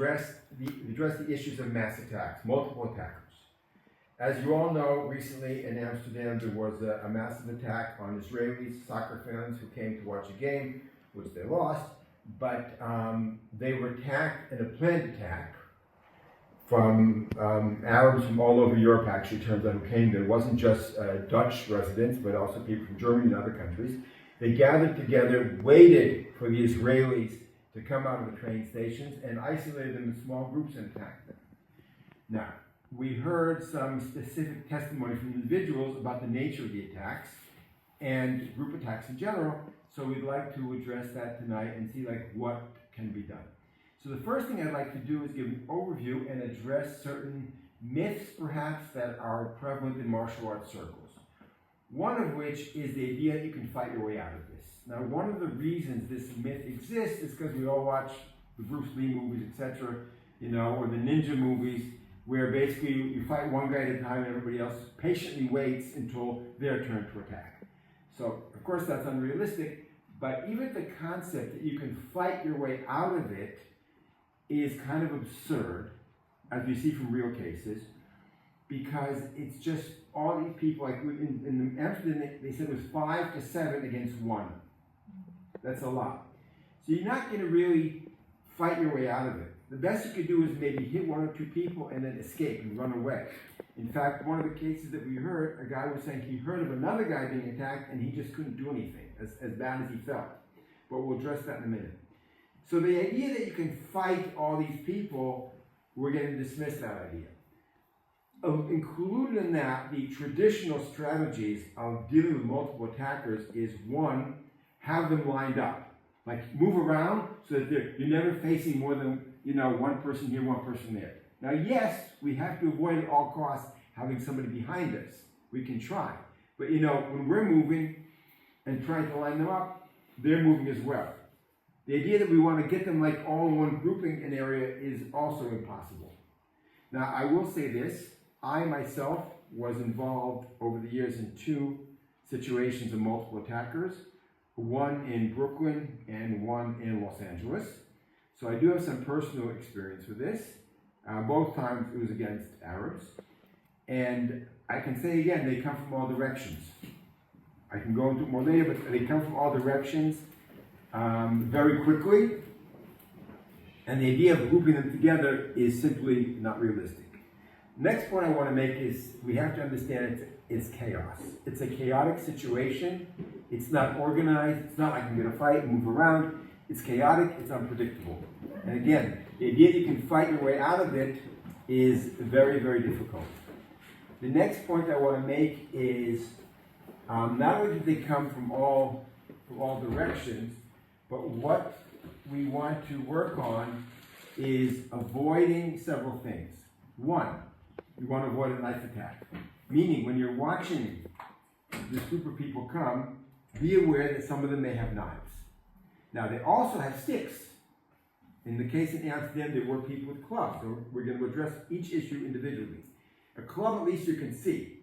address the issues of mass attacks, multiple attackers. As you all know, recently in Amsterdam there was a massive attack on Israeli soccer fans who came to watch a game, which they lost, but they were attacked in a planned attack from Arabs from all over Europe. Actually, turns out who came there. It wasn't just Dutch residents, but also people from Germany and other countries. They gathered together, waited for the Israelis to come out of the train stations, and isolated them in small groups and attacked them. Now, we heard some specific testimony from individuals about the nature of the attacks and group attacks in general, so we'd like to address that tonight and see what can be done. So the first thing I'd like to do is give an overview and address certain myths, perhaps, that are prevalent in martial arts circles. One of which is the idea that you can fight your way out of this. Now, one of the reasons this myth exists is because we all watch the Bruce Lee movies, etc., or the ninja movies, where basically you fight one guy at a time and everybody else patiently waits until their turn to attack. So, of course, that's unrealistic, but even the concept that you can fight your way out of it is kind of absurd, as we see from real cases, because it's just all these people, like in Amsterdam, they said it was 5 to 7 against 1. That's a lot. So you're not going to really fight your way out of it. The best you could do is maybe hit 1 or 2 people and then escape and run away. In fact, one of the cases that we heard, a guy was saying he heard of another guy being attacked and he just couldn't do anything, as bad as he felt. But we'll address that in a minute. So the idea that you can fight all these people, we're going to dismiss that idea. Included in that, the traditional strategies of dealing with multiple attackers is 1, have them lined up. Like move around so that you're never facing more than one person here, one person there. Now, yes, we have to avoid at all costs having somebody behind us. We can try. But when we're moving and trying to line them up, they're moving as well. The idea that we want to get them all in one grouping an area is also impossible. Now, I will say this. I myself was involved over the years in 2 situations of multiple attackers, one in Brooklyn and one in Los Angeles. So I do have some personal experience with this. Both times it was against Arabs. And I can say again, they come from all directions. I can go into it more later, but they come from all directions very quickly. And the idea of grouping them together is simply not realistic. Next point I want to make is we have to understand it's chaos. It's a chaotic situation. It's not organized. It's not like I'm going to fight and move around. It's chaotic. It's unpredictable. And again, the idea that you can fight your way out of it is very, very difficult. The next point I want to make is not only do they come from all directions, but what we want to work on is avoiding several things. 1, we want to avoid a knife attack. Meaning, when you're watching this group of people come, be aware that some of them may have knives. Now, they also have sticks. In the case in Amsterdam, there were people with clubs. So we're going to address each issue individually. A club, at least you can see,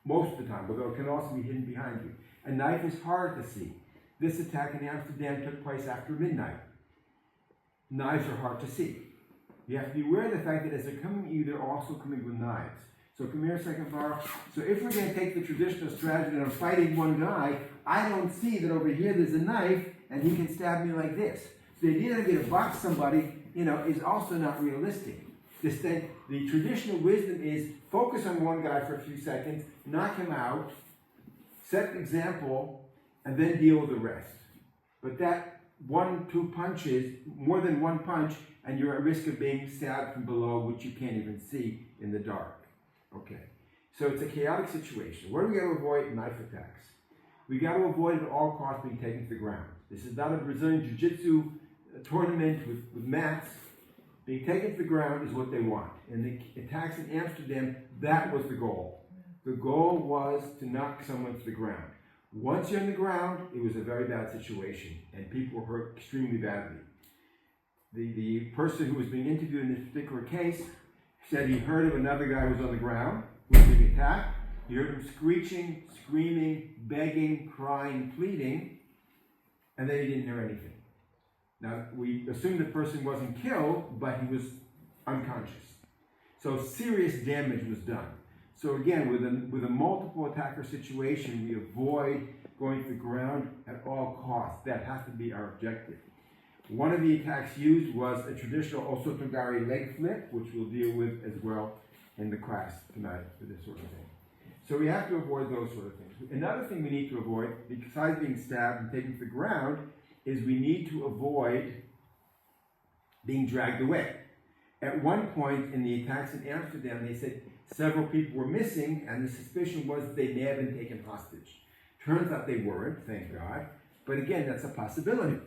most of the time, although it can also be hidden behind you. A knife is hard to see. This attack in Amsterdam took place after midnight. Knives are hard to see. You have to be aware of the fact that as they're coming at you, they're also coming with knives. So come here a second, Barr. So if we're going to take the traditional strategy and I'm fighting one guy, I don't see that over here there's a knife and he can stab me like this. So the idea that I'm going to box somebody, is also not realistic. The traditional wisdom is focus on one guy for a few seconds, knock him out, set an example, and then deal with the rest. But that 1, 2 punches, more than one punch, and you're at risk of being stabbed from below, which you can't even see in the dark. Okay, so it's a chaotic situation. What do we got to avoid? Knife attacks. We got to avoid at all costs being taken to the ground. This is not a Brazilian Jiu-Jitsu tournament with mats. Being taken to the ground is what they want. In the attacks in Amsterdam, that was the goal. The goal was to knock someone to the ground. Once you're on the ground, it was a very bad situation, and people were hurt extremely badly. The person who was being interviewed in this particular case said he heard of another guy who was on the ground, who was being attacked. He heard him screeching, screaming, begging, crying, pleading, and then he didn't hear anything. Now, we assumed the person wasn't killed, but he was unconscious. So serious damage was done. So again, with a multiple attacker situation, we avoid going to the ground at all costs. That has to be our objective. One of the attacks used was a traditional osotogari leg flip, which we'll deal with as well in the class tonight for this sort of thing. So we have to avoid those sort of things. Another thing we need to avoid, besides being stabbed and taken to the ground, is we need to avoid being dragged away. At one point in the attacks in Amsterdam, they said several people were missing, and the suspicion was that they may have been taken hostage. Turns out they weren't, thank God. But again, that's a possibility.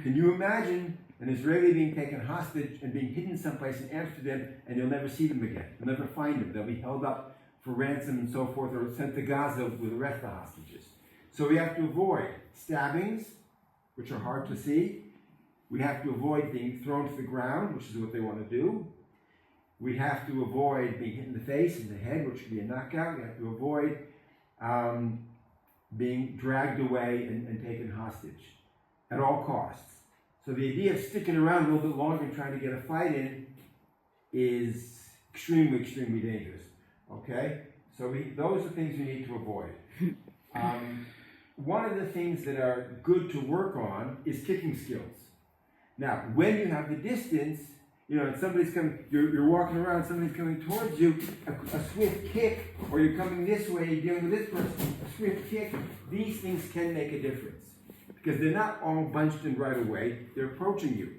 Can you imagine an Israeli being taken hostage and being hidden someplace in Amsterdam, and you'll never see them again? You'll never find them. They'll be held up for ransom and so forth, or sent to Gaza with the rest of the hostages. So we have to avoid stabbings, which are hard to see. We have to avoid being thrown to the ground, which is what they want to do. We have to avoid being hit in the face and the head, which could be a knockout. We have to avoid being dragged away and taken hostage at all costs. So the idea of sticking around a little bit longer and trying to get a fight in is extremely, extremely dangerous. Okay? So those are things we need to avoid. One of the things that are good to work on is kicking skills. Now, when you have the distance, and somebody's coming, you're walking around, somebody's coming towards you, a swift kick, or you're coming this way, you're dealing with this person, a swift kick, these things can make a difference. Because they're not all bunched in right away, they're approaching you.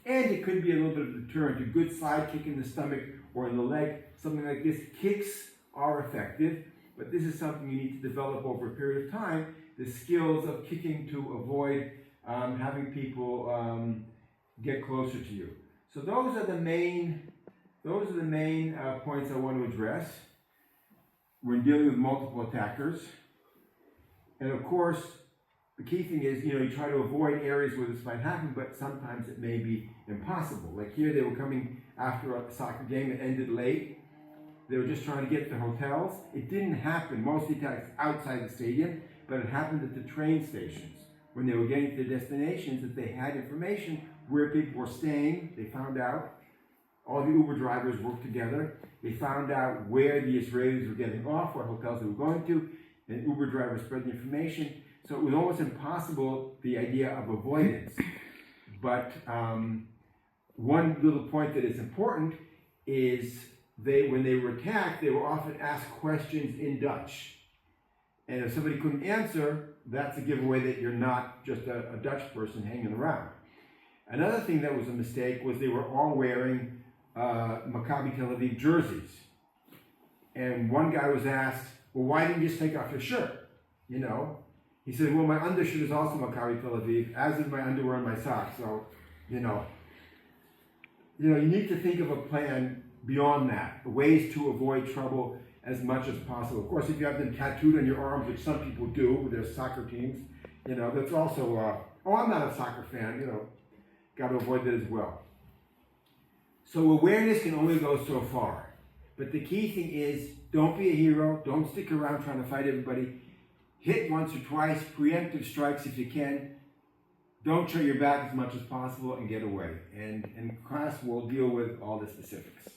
And it could be a little bit of a deterrent. A good side kick in the stomach or in the leg, something like this. Kicks are effective, but this is something you need to develop over a period of time, the skills of kicking to avoid having people get closer to you. So those are the main points I want to address. We're dealing with multiple attackers. And of course, the key thing is, you try to avoid areas where this might happen, but sometimes it may be impossible. Like here, they were coming after a soccer game that ended late. They were just trying to get to hotels. It didn't happen, most attacks outside the stadium, but it happened at the train stations. When they were getting to their destinations, that they had information where people were staying. They found out. All the Uber drivers worked together. They found out where the Israelis were getting off, what hotels they were going to, and Uber drivers spread the information. So it was almost impossible, the idea of avoidance. But one little point that is important is when they were attacked, they were often asked questions in Dutch. And if somebody couldn't answer, that's a giveaway that you're not just a Dutch person hanging around. Another thing that was a mistake was they were all wearing Maccabi Tel Aviv jerseys. And one guy was asked, well, why didn't you just take off your shirt? He said, well, my undershirt is also Maccabi Tel Aviv, as is my underwear and my socks. So, you need to think of a plan beyond that, ways to avoid trouble as much as possible. Of course, if you have them tattooed on your arms, which some people do with their soccer teams, that's also, I'm not a soccer fan, got to avoid that as well. So awareness can only go so far. But the key thing is, don't be a hero, don't stick around trying to fight everybody. Hit once or twice, preemptive strikes if you can. Don't show your back as much as possible and get away. And class will deal with all the specifics.